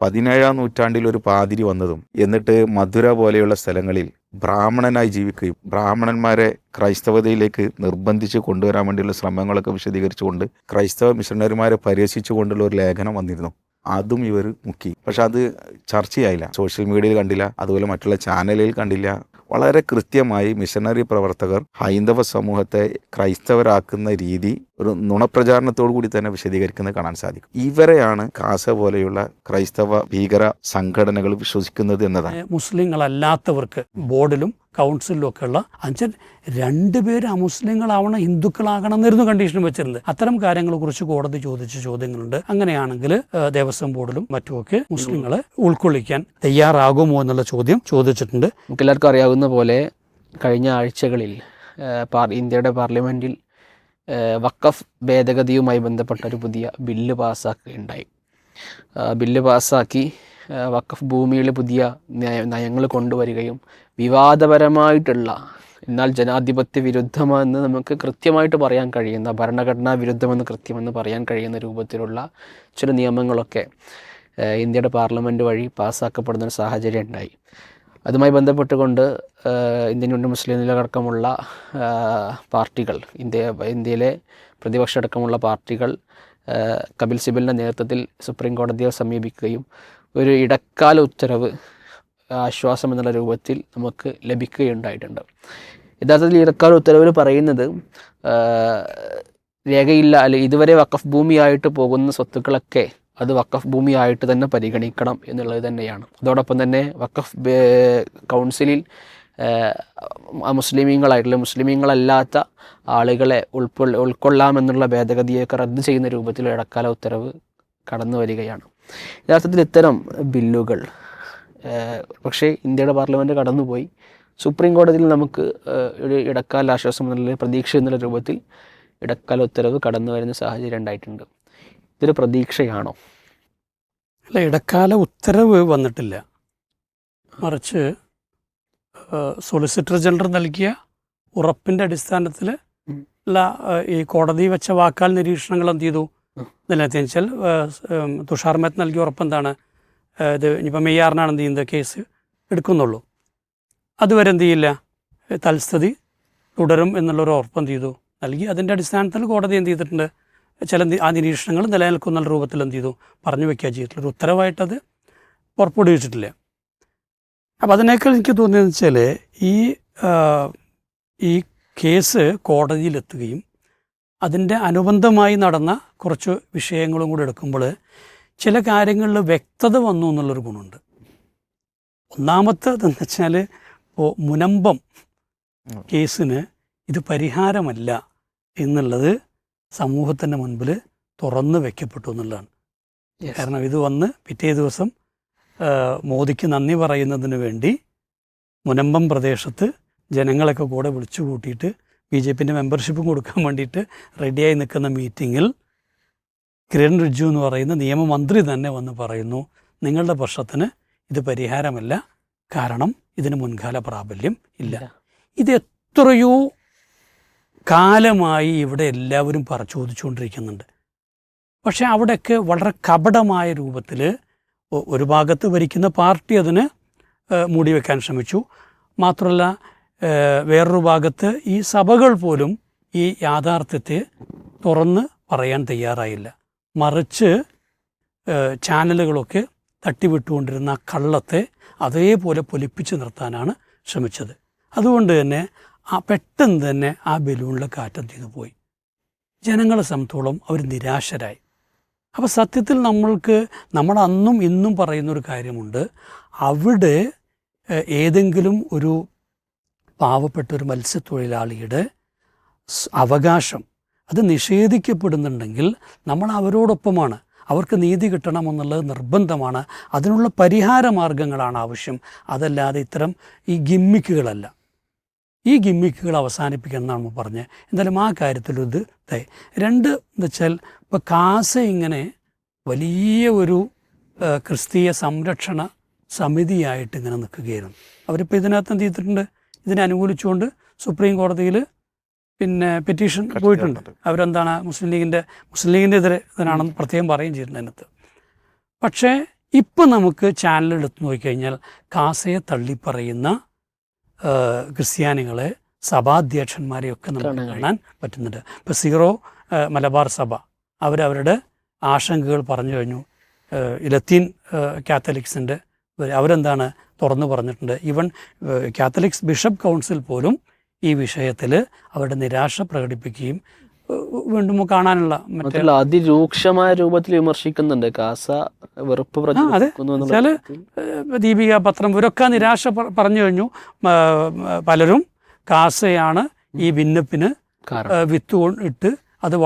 17-ാം നൂറ്റാണ്ടിൽ ഒരു പാതിരി വന്നതും എന്നിട്ട് മധുര പോലെയുള്ള സ്ഥലങ്ങളിൽ ബ്രാഹ്മണനായി ജീവിക്കുകയും ബ്രാഹ്മണന്മാരെ ക്രൈസ്തവതയിലേക്ക് നിർബന്ധിച്ച് കൊണ്ടുവരാൻ വേണ്ടിയുള്ള ശ്രമങ്ങളൊക്കെ വിശദീകരിച്ചുകൊണ്ട് ക്രൈസ്തവ മിഷണറിമാരെ പരിഹസിച്ചുകൊണ്ടുള്ള ഒരു ലേഖനം വന്നിരുന്നു. അതും ഇവർ മുക്കി. പക്ഷെ അത് ചർച്ചയായില്ല, സോഷ്യൽ മീഡിയയിൽ കണ്ടില്ല, അതുപോലെ മറ്റുള്ള ചാനലിൽ കണ്ടില്ല. വളരെ കൃത്യമായി മിഷനറി പ്രവർത്തകർ ഹൈന്ദവ സമൂഹത്തെ ക്രൈസ്തവരാക്കുന്ന രീതി ഒരു നുണപ്രചാരണത്തോടു കൂടി തന്നെ വിശദീകരിക്കുന്നത് കാണാൻ സാധിക്കും. ഇവരെയാണ് കാസ പോലെയുള്ള ക്രൈസ്തവ ഭീകര സംഘടനകൾ വിശ്വസിക്കുന്നത് എന്നതാണ്. മുസ്ലിങ്ങളല്ലാത്തവർക്ക് ബോർഡിലും കൗൺസിലും ഒക്കെ ഉള്ള അഞ്ചൻ 2 പേര് അമുസ്ലിങ്ങളാവണം, ഹിന്ദുക്കളാകണം എന്നായിരുന്നു കണ്ടീഷൻ വെച്ചിരുന്നത്. അത്തരം കാര്യങ്ങളെ കുറിച്ച് കോടതി ചോദിച്ച ചോദ്യങ്ങളുണ്ട്. അങ്ങനെയാണെങ്കിൽ ദേവസ്വം ബോർഡിലും മറ്റുമൊക്കെ മുസ്ലിങ്ങളെ ഉൾക്കൊള്ളിക്കാൻ തയ്യാറാകുമോ എന്നുള്ള ചോദ്യം ചോദിച്ചിട്ടുണ്ട്. നമുക്ക് എല്ലാവർക്കും അറിയാവുന്ന പോലെ കഴിഞ്ഞ ആഴ്ചകളിൽ ഇന്ത്യയുടെ പാർലമെൻറ്റിൽ വഖഫ് ഭേദഗതിയുമായി ബന്ധപ്പെട്ട ഒരു പുതിയ ബില്ല് പാസ്സാക്കുകയുണ്ടായി. ബില്ല് പാസ്സാക്കി വഖഫ് ഭൂമിയിൽ പുതിയ നയങ്ങൾ കൊണ്ടുവരികയും വിവാദപരമായിട്ടുള്ള എന്നാൽ ജനാധിപത്യ വിരുദ്ധമെന്ന് നമുക്ക് കൃത്യമായിട്ട് പറയാൻ കഴിയുന്ന, ഭരണഘടനാ വിരുദ്ധമെന്ന് കൃത്യമെന്ന് പറയാൻ കഴിയുന്ന രൂപത്തിലുള്ള ചില നിയമങ്ങളൊക്കെ ഇന്ത്യയുടെ പാർലമെൻറ്റ് വഴി പാസ്സാക്കപ്പെടുന്ന ഒരു സാഹചര്യം ഉണ്ടായി. അതുമായി ബന്ധപ്പെട്ടുകൊണ്ട് ഇന്ത്യൻ യൂണിയൻ മുസ്ലിം ലീഗ് അടക്കമുള്ള പാർട്ടികൾ, ഇന്ത്യയിലെ പ്രതിപക്ഷ അടക്കമുള്ള പാർട്ടികൾ കപിൽ സിബലിൻ്റെ നേതൃത്വത്തിൽ സുപ്രീം കോടതിയെ സമീപിക്കുകയും ഒരു ഇടക്കാല ഉത്തരവ് ആശ്വാസം എന്നുള്ള രൂപത്തിൽ നമുക്ക് ലഭിക്കുകയുണ്ടായിട്ടുണ്ട്. യഥാർത്ഥത്തിൽ ഇടക്കാല ഉത്തരവിൽ പറയുന്നത് രേഖയില്ല, അല്ലെങ്കിൽ ഇതുവരെ വഖഫ് ഭൂമിയായിട്ട് പോകുന്ന സ്വത്തുക്കളൊക്കെ അത് വഖഫ് ഭൂമിയായിട്ട് തന്നെ പരിഗണിക്കണം എന്നുള്ളത് തന്നെയാണ്. അതോടൊപ്പം തന്നെ വഖഫ് കൗൺസിലിൽ മുസ്ലിമീങ്ങളല്ലാത്ത ആളുകളെ ഉൾക്കൊള്ളാമെന്നുള്ള ഭേദഗതിയൊക്കെ റദ്ദ് ചെയ്യുന്ന രൂപത്തിൽ ഇടക്കാല ഉത്തരവ് കടന്നു വരികയാണ്. യഥാർത്ഥത്തിൽ ഇത്തരം ബില്ലുകൾ പക്ഷേ ഇന്ത്യയുടെ പാർലമെൻറ്റ് കടന്നുപോയി സുപ്രീം കോടതിയിൽ നമുക്ക് ഒരു ഇടക്കാല ആശ്വാസം എന്നുള്ള പ്രതീക്ഷ എന്നുള്ള രൂപത്തിൽ ഇടക്കാല ഉത്തരവ് കടന്നു വരുന്ന സാഹചര്യം ഉണ്ടായിട്ടുണ്ട്. ഇതൊരു പ്രതീക്ഷയാണോ? അല്ല, ഇടക്കാല ഉത്തരവ് വന്നിട്ടില്ല. മറിച്ച് സോളിസിറ്റർ ജനറൽ നൽകിയ ഉറപ്പിൻ്റെ അടിസ്ഥാനത്തിൽ ഉള്ള ഈ കോടതി വെച്ച വാക്കാൽ നിരീക്ഷണങ്ങൾ എന്ത് ചെയ്തു നിലനിർത്തി വെച്ചാൽ തുഷാർ മേത്ത നൽകിയ ഉറപ്പെന്താണ്, ഇത് ഇനിയിപ്പോൾ മെയ് 6-നാണ് എന്ത് ചെയ്യുന്നത് കേസ് എടുക്കുന്നുള്ളൂ. അതുവരെ എന്ത് ചെയ്യില്ല, തൽസ്ഥിതി തുടരും എന്നുള്ളൊരു ഉറപ്പ് എന്ത് ചെയ്തു നൽകി. അതിൻ്റെ അടിസ്ഥാനത്തിൽ കോടതി എന്ത് ചെയ്തിട്ടുണ്ട്, ചില ആ നിരീക്ഷണങ്ങൾ നിലനിൽക്കുന്ന രൂപത്തിൽ എന്ത് ചെയ്തു പറഞ്ഞു വയ്ക്കുക ചെയ്തിട്ടുള്ള ഒരു ഉത്തരവായിട്ടത് പുറപ്പെടുവിച്ചിട്ടില്ല. അപ്പം അതിനേക്കാൾ എനിക്ക് തോന്നിയെന്ന് വെച്ചാൽ ഈ കേസ് കോടതിയിലെത്തുകയും അതിൻ്റെ അനുബന്ധമായി നടന്ന കുറച്ച് വിഷയങ്ങളും കൂടെ എടുക്കുമ്പോൾ ചില കാര്യങ്ങളിൽ വ്യക്തത വന്നു എന്നുള്ളൊരു ഗുണമുണ്ട്. ഒന്നാമത്തേതെന്ന് വെച്ചാൽ ഇപ്പോൾ മുനമ്പം കേസിന് ഇത് പരിഹാരമല്ല എന്നുള്ളത് സമൂഹത്തിൻ്റെ മുൻപിൽ തുറന്നു വയ്ക്കപ്പെട്ടു എന്നുള്ളതാണ്. കാരണം ഇത് വന്ന് പിറ്റേ ദിവസം മോദിക്ക് നന്ദി പറയുന്നതിന് വേണ്ടി മുനമ്പം പ്രദേശത്ത് ജനങ്ങളൊക്കെ കൂടെ വിളിച്ചു കൂട്ടിയിട്ട് BJPൻ്റെ മെമ്പർഷിപ്പും കൊടുക്കാൻ വേണ്ടിയിട്ട് റെഡിയായി നിൽക്കുന്ന മീറ്റിങ്ങിൽ കിരൺ റിജ്ജു എന്ന് പറയുന്ന നിയമമന്ത്രി തന്നെ വന്ന് പറയുന്നു, നിങ്ങളുടെ പ്രശ്നത്തിന് ഇത് പരിഹാരമല്ല, കാരണം ഇതിന് മുൻകാല പ്രാബല്യം ഇല്ല. ഇത് എത്രയോ കാലമായി ഇവിടെ എല്ലാവരും ചോദിച്ചുകൊണ്ടിരിക്കുന്നുണ്ട്. പക്ഷേ അവിടെയൊക്കെ വളരെ കപടമായ രൂപത്തിൽ ഒരു ഭാഗത്ത് ഭരിക്കുന്ന പാർട്ടി അതിന് മൂടി വയ്ക്കാൻ ശ്രമിച്ചു. മാത്രമല്ല വേറൊരു ഭാഗത്ത് ഈ സഭകൾ പോലും ഈ യാഥാർത്ഥ്യത്തെ തുറന്ന് പറയാൻ തയ്യാറായില്ല. മറിച്ച് ചാനലുകളൊക്കെ തട്ടിവിട്ടുകൊണ്ടിരുന്ന ആ കള്ളത്തെ അതേപോലെ പൊലിപ്പിച്ച് നിർത്താനാണ് ശ്രമിച്ചത്. അതുകൊണ്ട് തന്നെ പെട്ടെന്ന് തന്നെ ആ ബലൂണിലെ കാറ്റം ചെയ്തു പോയി. ജനങ്ങളെ സംബന്ധിച്ചോളം അവർ നിരാശരായി. അപ്പോൾ സത്യത്തിൽ നമ്മൾ അന്നും ഇന്നും പറയുന്നൊരു കാര്യമുണ്ട്, അവിടെ ഏതെങ്കിലും ഒരു പാവപ്പെട്ടൊരു മത്സ്യത്തൊഴിലാളിയുടെ അവകാശം അത് നിഷേധിക്കപ്പെടുന്നുണ്ടെങ്കിൽ നമ്മൾ അവരോടൊപ്പമാണ്. അവർക്ക് നീതി കിട്ടണമെന്നുള്ളത് നിർബന്ധമാണ്. അതിനുള്ള പരിഹാര മാർഗങ്ങളാണ് ആവശ്യം, അതല്ലാതെ ഇത്തരം ഈ ഗിമ്മിക്കുകളല്ല. ഈ ഗിമ്മിക്കുകൾ അവസാനിപ്പിക്കണം എന്നാണ് നമ്മൾ പറഞ്ഞത്. എന്തായാലും ആ കാര്യത്തിലൊരു ഇതായി. രണ്ട് എന്ന് വെച്ചാൽ ഇപ്പോൾ കാസ ഇങ്ങനെ വലിയ ഒരു ക്രിസ്തീയ സംരക്ഷണ സമിതിയായിട്ട് ഇങ്ങനെ നിൽക്കുകയായിരുന്നു. അവരിപ്പോൾ ഇതിനകത്ത് എന്ത് ചെയ്തിട്ടുണ്ട്, ഇതിനെ അനുകൂലിച്ചുകൊണ്ട് സുപ്രീം കോടതിയിൽ പെറ്റീഷൻ പോയിട്ടുണ്ട്. അവരെന്താണ് മുസ്ലിം ലീഗിൻ്റെ എതിരെ ഇതിനാണെന്ന് പ്രത്യേകം പറയുകയും ചെയ്തിട്ടുണ്ട് അതിനകത്ത്. പക്ഷേ ഇപ്പം നമുക്ക് ചാനൽ എടുത്ത് നോക്കിക്കഴിഞ്ഞാൽ കാസയെ തള്ളിപ്പറയുന്ന ക്രിസ്ത്യാനികളെ സഭാധ്യക്ഷന്മാരെയൊക്കെ നമുക്ക് കാണാൻ പറ്റുന്നുണ്ട്. ഇപ്പോൾ സീറോ മലബാർ സഭ അവരവരുടെ ആശങ്കകൾ പറഞ്ഞു കഴിഞ്ഞു. ലത്തീൻ കാത്തലിക്സിൻ്റെ അവരെന്താണ് തുറന്നു പറഞ്ഞിട്ടുണ്ട്. ഈവൻ കാത്തലിക്സ് ബിഷപ്പ് കൗൺസിൽ പോലും ഈ വിഷയത്തിൽ അവരുടെ നിരാശ പ്രകടിപ്പിക്കുകയും വീണ്ടും കാണാനുള്ള മറ്റേ അതിരൂക്ഷമായ രൂപത്തിൽ വിമർശിക്കുന്നുണ്ട്. കാസ വെറുപ്പ് വെച്ചാൽ ദീപിക പത്രം ഇവരൊക്കെ നിരാശ പറഞ്ഞു കഴിഞ്ഞു. പലരും കാസയാണ് ഈ ഭിന്നപ്പിന് വിത്ത് ഇട്ട് അത്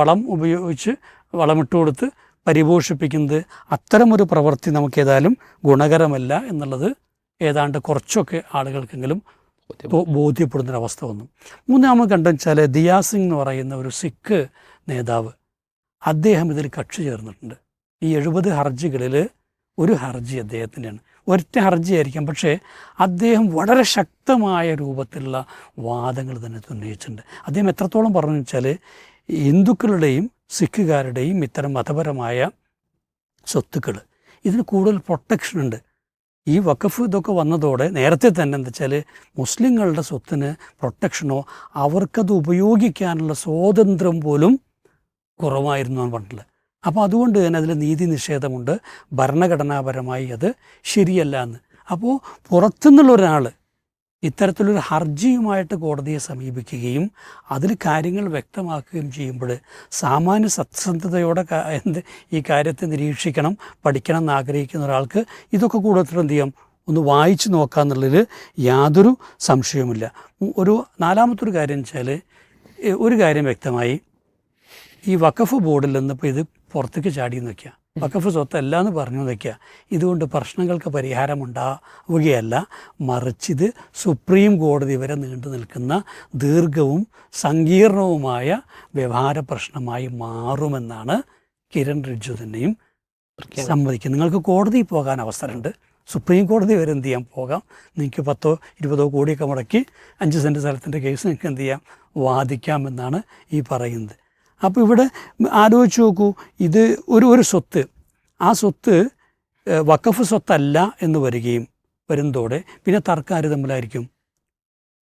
വളമിട്ട് കൊടുത്ത് പരിപോഷിപ്പിക്കുന്നത്. അത്തരമൊരു പ്രവൃത്തി നമുക്ക് ഏതായാലും ഗുണകരമല്ല എന്നുള്ളത് ഏതാണ്ട് കുറച്ചൊക്കെ ആളുകൾക്കെങ്കിലും ബോധ്യപ്പെടുന്നൊരവസ്ഥ വന്നു. മൂന്നാമത് കണ്ടെന്ന് വെച്ചാൽ ദിയാ സിംഗ് എന്ന് പറയുന്ന ഒരു സിഖ് നേതാവ്, അദ്ദേഹം ഇതിൽ കക്ഷി ചേർന്നിട്ടുണ്ട്. ഈ 70 ഹർജികളിൽ ഒരു ഹർജി അദ്ദേഹത്തിൻ്റെയാണ്. ഒറ്റ ഹർജി ആയിരിക്കാം, പക്ഷേ അദ്ദേഹം വളരെ ശക്തമായ രൂപത്തിലുള്ള വാദങ്ങൾ തന്നെ ഉന്നയിച്ചിട്ടുണ്ട്. അദ്ദേഹം എത്രത്തോളം പറഞ്ഞു വെച്ചാൽ ഹിന്ദുക്കളുടെയും സിഖുകാരുടെയും ഇത്തരം മതപരമായ സ്വത്തുക്കൾ ഇതിന് കൂടുതൽ പ്രൊട്ടക്ഷൻ ഉണ്ട്. ഈ വഖഫ് ഇതൊക്കെ വന്നതോടെ നേരത്തെ തന്നെ എന്താ വെച്ചാൽ മുസ്ലിങ്ങളുടെ സ്വത്തിന് പ്രൊട്ടക്ഷനോ അവർക്കത് ഉപയോഗിക്കാനുള്ള സ്വാതന്ത്ര്യം പോലും കുറവായിരുന്നു എന്ന് പറഞ്ഞിട്ടുള്ളത്. അപ്പോൾ അതുകൊണ്ട് തന്നെ അതിൽ നീതി നിഷേധമുണ്ട്, ഭരണഘടനാപരമായി അത് ശരിയല്ല എന്ന്. അപ്പോൾ പുറത്തുനിന്നുള്ള ഒരാൾ ഇത്തരത്തിലൊരു ഹർജിയുമായിട്ട് കോടതിയെ സമീപിക്കുകയും അതിൽ കാര്യങ്ങൾ വ്യക്തമാക്കുകയും ചെയ്യുമ്പോൾ സാമാന്യ സത്യസന്ധതയോടെ ഈ കാര്യത്തെ നിരീക്ഷിക്കണം, പഠിക്കണം എന്ന് ആഗ്രഹിക്കുന്ന ഒരാൾക്ക് ഇതൊക്കെ കൂടുതൽ എന്ത് ചെയ്യാം, ഒന്ന് വായിച്ചു നോക്കാമെന്നുള്ളതിൽ യാതൊരു സംശയവുമില്ല. നാലാമത്തൊരു കാര്യം വെച്ചാൽ ഒരു കാര്യം വ്യക്തമായി, ഈ വഖഫ് ബോർഡിൽ നിന്നിപ്പോൾ ഇത് പുറത്തേക്ക് ചാടിയെന്ന് വയ്ക്കുക, വഖഫ് സ്വത്തല്ല എന്ന് പറഞ്ഞു വയ്ക്കുക, ഇതുകൊണ്ട് പ്രശ്നങ്ങൾക്ക് പരിഹാരമുണ്ടാവുകയല്ല, മറിച്ചിത് സുപ്രീം കോടതി വരെ നീണ്ടു നിൽക്കുന്ന ദീർഘവും സങ്കീർണവുമായ വ്യവഹാര പ്രശ്നമായി മാറുമെന്നാണ് കിരൺ റിജ്ജു തന്നെയും സമ്മതിക്കുന്നത്. നിങ്ങൾക്ക് കോടതിയിൽ പോകാൻ അവസരമുണ്ട്, സുപ്രീം കോടതി വരെ എന്ത് ചെയ്യാം പോകാം, നിങ്ങൾക്ക് 10-20 കോടിയൊക്കെ മുടക്കി 5 സെൻറ്റ് സ്ഥലത്തിൻ്റെ കേസ് നിങ്ങൾക്ക് എന്ത് ചെയ്യാം വാദിക്കാമെന്നാണ് ഈ പറയുന്നത്. അപ്പോൾ ഇവിടെ ആലോചിച്ച് നോക്കൂ, ഇത് ഒരു സ്വത്ത്, ആ സ്വത്ത് വഖഫ് സ്വത്തല്ല എന്ന് വരുന്നതോടെ പിന്നെ തർക്കം തമ്മിലായിരിക്കും.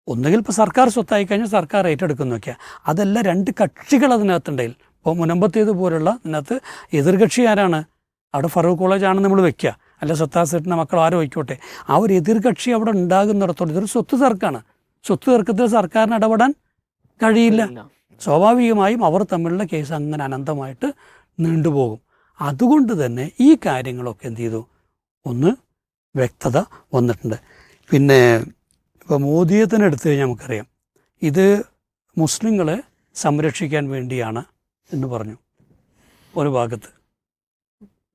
ഒന്നുകിൽ ഇപ്പോൾ സർക്കാർ സ്വത്തായി കഴിഞ്ഞാൽ സർക്കാർ ഏറ്റെടുക്കുന്നു വയ്ക്കുക, അതല്ല 2 കക്ഷികൾ അതിനകത്തുണ്ടെങ്കിൽ, ഇപ്പോൾ മുനമ്പത്തേതുപോലുള്ള അതിനകത്ത് എതിർകക്ഷി ആരാണ്, അവിടെ ഫറൂഖ് കോളേജാണെന്ന് നമ്മൾ വയ്ക്കുക, അല്ല സത്താസെട്ടിൻ്റെ മക്കൾ ആരോ വയ്ക്കോട്ടെ, ആ ഒരു എതിർകക്ഷി അവിടെ ഉണ്ടാകുന്നിടത്തോളം ഇതൊരു സ്വത്ത് തർക്കമാണ്. സ്വത്ത് തർക്കത്തിൽ സർക്കാരിന് ഇടപെടാൻ കഴിയില്ല. സ്വാഭാവികമായും അവർ തമ്മിലുള്ള കേസ് അങ്ങനെ അനന്തമായിട്ട് നീണ്ടുപോകും. അതുകൊണ്ട് തന്നെ ഈ കാര്യങ്ങളൊക്കെ എന്ത് ചെയ്തു, ഒന്ന് വ്യക്തത വന്നിട്ടുണ്ട്. പിന്നെ ഇപ്പോൾ മോദിയെ തന്നെ എടുത്തു കഴിഞ്ഞാൽ നമുക്കറിയാം, ഇത് മുസ്ലിങ്ങളെ സംരക്ഷിക്കാൻ വേണ്ടിയാണ് എന്ന് പറഞ്ഞു ഒരു ഭാഗത്ത്.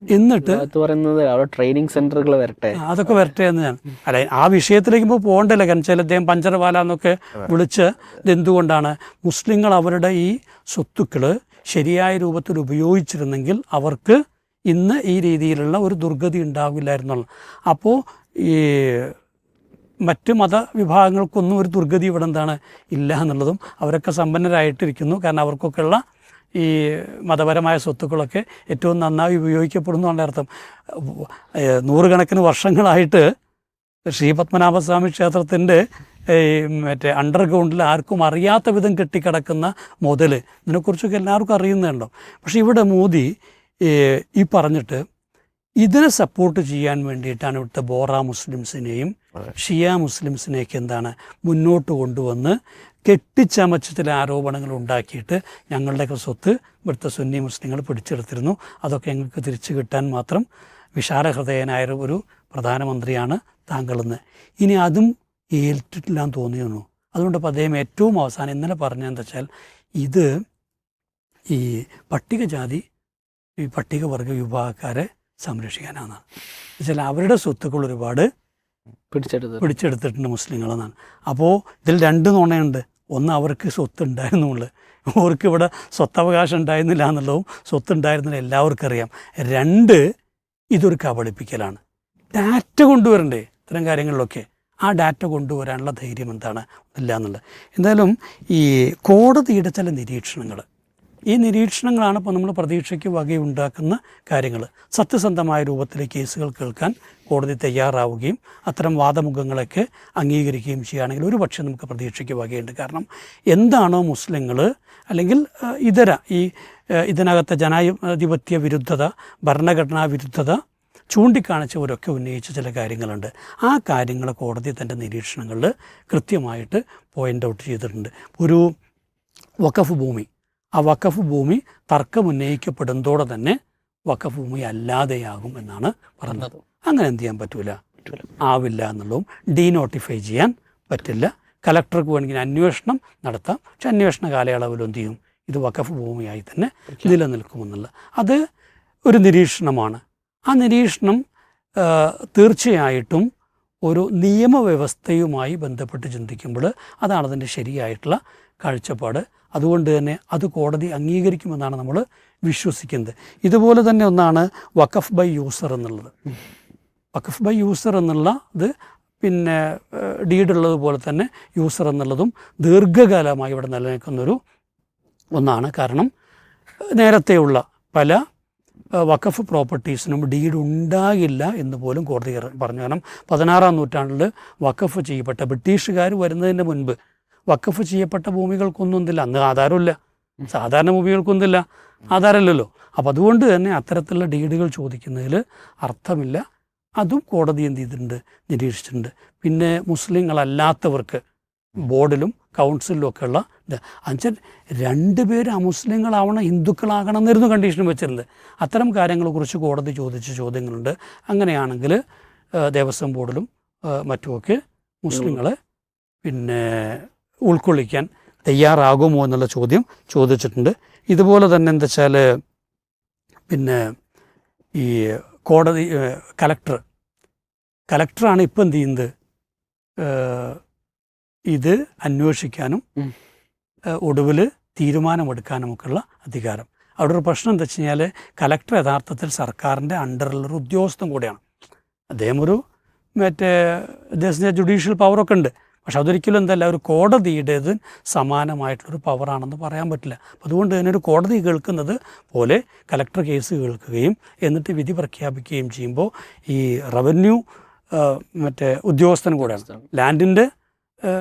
എന്നിട്ട് പറയുന്നത് അവിടെ ട്രെയിനിങ് സെന്ററുകൾ വരട്ടെ, അതൊക്കെ വരട്ടെ എന്ന് ഞാൻ അല്ല ആ വിഷയത്തിലേക്ക് ഇപ്പോൾ പോകണ്ടല്ലോ. കാരണം വെച്ചാൽ അദ്ദേഹം പഞ്ചറവാല എന്നൊക്കെ വിളിച്ച് ഇതെന്തുകൊണ്ടാണ് മുസ്ലിങ്ങൾ അവരുടെ ഈ സ്വത്തുക്കൾ ശരിയായ രൂപത്തിൽ ഉപയോഗിച്ചിരുന്നെങ്കിൽ അവർക്ക് ഇന്ന് ഈ രീതിയിലുള്ള ഒരു ദുർഗതി ഉണ്ടാവില്ലായിരുന്നുള്ള. അപ്പോൾ ഈ മറ്റ് മതവിഭാഗങ്ങൾക്കൊന്നും ഒരു ദുർഗതി ഇവിടെ എന്താണ് ഇല്ല എന്നുള്ളതും, അവരൊക്കെ സമ്പന്നരായിട്ടിരിക്കുന്നു. കാരണം അവർക്കൊക്കെയുള്ള ഈ മതപരമായ സ്വത്തുക്കളൊക്കെ ഏറ്റവും നന്നായി ഉപയോഗിക്കപ്പെടുന്നു എന്നുള്ള അർത്ഥം. 100 വർഷങ്ങളായിട്ട് ശ്രീ പത്മനാഭസ്വാമി ക്ഷേത്രത്തിൻ്റെ മറ്റേ അണ്ടർഗ്രൗണ്ടിൽ ആർക്കും അറിയാത്ത വിധം കെട്ടിക്കിടക്കുന്ന മുതൽ, ഇതിനെക്കുറിച്ചൊക്കെ എല്ലാവർക്കും അറിയുന്നുണ്ടോ. പക്ഷേ ഇവിടെ മോദി ഈ പറഞ്ഞിട്ട് ഇതിനെ സപ്പോർട്ട് ചെയ്യാൻ വേണ്ടിയിട്ടാണ് ഇവിടുത്തെ ബോറ മുസ്ലിംസിനെയും ഷിയ മുസ്ലിംസിനെയൊക്കെ എന്താണ് മുന്നോട്ട് കൊണ്ടുവന്ന് കെട്ടിച്ചമച്ച ചില ആരോപണങ്ങൾ ഉണ്ടാക്കിയിട്ട് ഞങ്ങളുടെയൊക്കെ സ്വത്ത് ഇവിടുത്തെ സുന്നി മുസ്ലിങ്ങൾ പിടിച്ചെടുത്തിരുന്നു, അതൊക്കെ ഞങ്ങൾക്ക് തിരിച്ചു കിട്ടാൻ മാത്രം വിശാലഹൃദയനായ ഒരു പ്രധാനമന്ത്രിയാണ് താങ്കളെന്ന്. ഇനി അതും ഏറ്റിട്ടില്ലാന്ന് തോന്നിയിരുന്നു. അതുകൊണ്ട് ഇപ്പോൾ അദ്ദേഹം ഏറ്റവും അവസാനം ഇന്നലെ പറഞ്ഞതെന്താ വെച്ചാൽ ഇത് ഈ പട്ടികജാതി ഈ പട്ടികവർഗ വിഭാഗക്കാരെ സംരക്ഷിക്കാനാണ്. വെച്ചാൽ അവരുടെ സ്വത്തുക്കൾ ഒരുപാട് പിടിച്ചെടുത്തിട്ടുണ്ട് മുസ്ലിങ്ങളെന്നാണ്. അപ്പോൾ ഇതിൽ 2 നുണയുണ്ട്. ഒന്ന്, അവർക്ക് സ്വത്ത് ഉണ്ടായിരുന്നുള്ളൂ, അവർക്ക് ഇവിടെ സ്വത്തവകാശം ഉണ്ടായിരുന്നില്ല എന്നുള്ളതും സ്വത്ത് ഉണ്ടായിരുന്നില്ല എല്ലാവർക്കും അറിയാം. 2, ഇതൊരു കബളിപ്പിക്കലാണ്. ഡാറ്റ കൊണ്ടുവരണ്ടേ ഇത്തരം കാര്യങ്ങളിലൊക്കെ, ആ ഡാറ്റ കൊണ്ടുവരാനുള്ള ധൈര്യം എന്താണ് ഇല്ല എന്നുള്ളത്. എന്തായാലും ഈ കോടതിയുടെ ചില നിരീക്ഷണങ്ങൾ ഈ നിരീക്ഷണങ്ങളാണ് ഇപ്പോൾ നമ്മൾ പ്രതീക്ഷയ്ക്ക് വകയുണ്ടാക്കുന്ന കാര്യങ്ങൾ. സത്യസന്ധമായ രൂപത്തിൽ കേസുകൾ കേൾക്കാൻ കോടതി തയ്യാറാവുകയും അത്തരം വാദമുഖങ്ങളൊക്കെ അംഗീകരിക്കുകയും ചെയ്യുകയാണെങ്കിൽ ഒരു പക്ഷേ നമുക്ക് പ്രതീക്ഷയ്ക്ക് വകയുണ്ട്. കാരണം എന്താണോ മുസ്ലിങ്ങൾ അല്ലെങ്കിൽ ഇതിനകത്തെ ജനാധിപത്യ വിരുദ്ധത, ഭരണഘടനാ വിരുദ്ധത ചൂണ്ടിക്കാണിച്ചവരൊക്കെ ഉന്നയിച്ച ചില കാര്യങ്ങളുണ്ട്. ആ കാര്യങ്ങൾ കോടതി തൻ്റെ നിരീക്ഷണങ്ങളിൽ കൃത്യമായിട്ട് പോയിൻ്റ് ഔട്ട് ചെയ്തിട്ടുണ്ട്. ഒരു വഖഫ് ഭൂമി, ആ വഖഫ് ഭൂമി തർക്കമുന്നയിക്കപ്പെടുന്നതോടെ തന്നെ വഖഫ് ഭൂമി അല്ലാതെയാകും എന്നാണ് പറഞ്ഞത്. അങ്ങനെ എന്ത് ചെയ്യാൻ പറ്റൂല, ആവില്ല എന്നുള്ളതും ഡീനോട്ടിഫൈ ചെയ്യാൻ പറ്റില്ല. കലക്ടർക്ക് വേണമെങ്കിൽ അന്വേഷണം നടത്താം, പക്ഷെ അന്വേഷണ കാലയളവിൽ എന്ത് ചെയ്യും, ഇത് വഖഫ് ഭൂമിയായി തന്നെ നിലനിൽക്കുമെന്നുള്ള അത് ഒരു നിരീക്ഷണമാണ്. ആ നിരീക്ഷണം തീർച്ചയായിട്ടും ഒരു നിയമവ്യവസ്ഥയുമായി ബന്ധപ്പെട്ട് ചിന്തിക്കുമ്പോൾ അതാണ് അതിൻ്റെ ശരിയായിട്ടുള്ള കാഴ്ചപ്പാട്. അതുകൊണ്ട് തന്നെ അത് കോടതി അംഗീകരിക്കുമെന്നാണ് നമ്മൾ വിശ്വസിക്കുന്നത്. ഇതുപോലെ തന്നെ ഒന്നാണ് വഖഫ് ബൈ യൂസർ എന്നുള്ളത്. വഖഫ് ബൈ യൂസർ എന്നുള്ള ഇത് പിന്നെ ഡീഡുള്ളതുപോലെ തന്നെ യൂസർ എന്നുള്ളതും ദീർഘകാലമായി ഇവിടെ നിലനിൽക്കുന്നൊരു ഒന്നാണ്. കാരണം നേരത്തെയുള്ള പല വഖഫ് പ്രോപ്പർട്ടീസിനും ഡീഡ് ഉണ്ടാകില്ല എന്ന് പോലും കോടതി പറഞ്ഞു. കാരണം 16-ാം നൂറ്റാണ്ടിൽ വഖഫ് ചെയ്യപ്പെട്ട ബ്രിട്ടീഷുകാർ വരുന്നതിന് മുൻപ് വഖഫ് ചെയ്യപ്പെട്ട ഭൂമികൾക്കൊന്നും എന്തില്ല, അന്ന് ആധാരമില്ല, സാധാരണ ഭൂമികൾക്കൊന്നുമില്ല, ആധാരമില്ലല്ലോ. അപ്പോൾ അതുകൊണ്ട് തന്നെ അത്തരത്തിലുള്ള ഡീഡുകൾ ചോദിക്കുന്നതിൽ അർത്ഥമില്ല. അതും കോടതി എന്ത് ചെയ്തിട്ടുണ്ട്, നിരീക്ഷിച്ചിട്ടുണ്ട്. പിന്നെ മുസ്ലിങ്ങളല്ലാത്തവർക്ക് ബോർഡിലും കൗൺസിലിലും ഒക്കെ ഉള്ള ഇത് എന്നുവെച്ചാൽ 2 പേര് അമുസ്ലിങ്ങളാവണം, ഹിന്ദുക്കളാകണം എന്നായിരുന്നു കണ്ടീഷൻ വെച്ചിരുന്നത്. അത്തരം കാര്യങ്ങളെക്കുറിച്ച് കോടതി ചോദിച്ച ചോദ്യങ്ങളുണ്ട്. അങ്ങനെയാണെങ്കിൽ ദേവസ്വം ബോർഡിലും മറ്റുമൊക്കെ മുസ്ലിങ്ങളെ പിന്നെ ഉൾക്കൊള്ളിക്കാൻ തയ്യാറാകുമോ എന്നുള്ള ചോദ്യം ചോദിച്ചിട്ടുണ്ട്. ഇതുപോലെ തന്നെ എന്താ വെച്ചാൽ പിന്നെ ഈ കോടതി കലക്ടറാണ് ഇപ്പം എന്ത് ചെയ്യുന്നത്, ഇത് അന്വേഷിക്കാനും ഒടുവിൽ തീരുമാനമെടുക്കാനുമൊക്കെയുള്ള അധികാരം. അവിടെ ഒരു പ്രശ്നം എന്താ വെച്ച് കഴിഞ്ഞാൽ കലക്ടർ യഥാർത്ഥത്തിൽ സർക്കാരിൻ്റെ അണ്ടറിലുള്ളൊരു ഉദ്യോഗസ്ഥൻ കൂടെയാണ്. അദ്ദേഹം അദ്ദേഹത്തിൻ്റെ ജുഡീഷ്യൽ പവറൊക്കെ ഉണ്ട്. പക്ഷെ അതൊരിക്കലും എന്തല്ല ഒരു കോടതിയുടേത് സമാനമായിട്ടുള്ളൊരു പവറാണെന്ന് പറയാൻ പറ്റില്ല. അതുകൊണ്ട് തന്നെ ഒരു കോടതി കേൾക്കുന്നത് പോലെ കലക്ടർ കേസ് കേൾക്കുകയും എന്നിട്ട് വിധി പ്രഖ്യാപിക്കുകയും ചെയ്യുമ്പോൾ ഈ റവന്യൂ ഉദ്യോഗസ്ഥൻ കൂടെയാണ്, ലാൻഡിൻ്റെ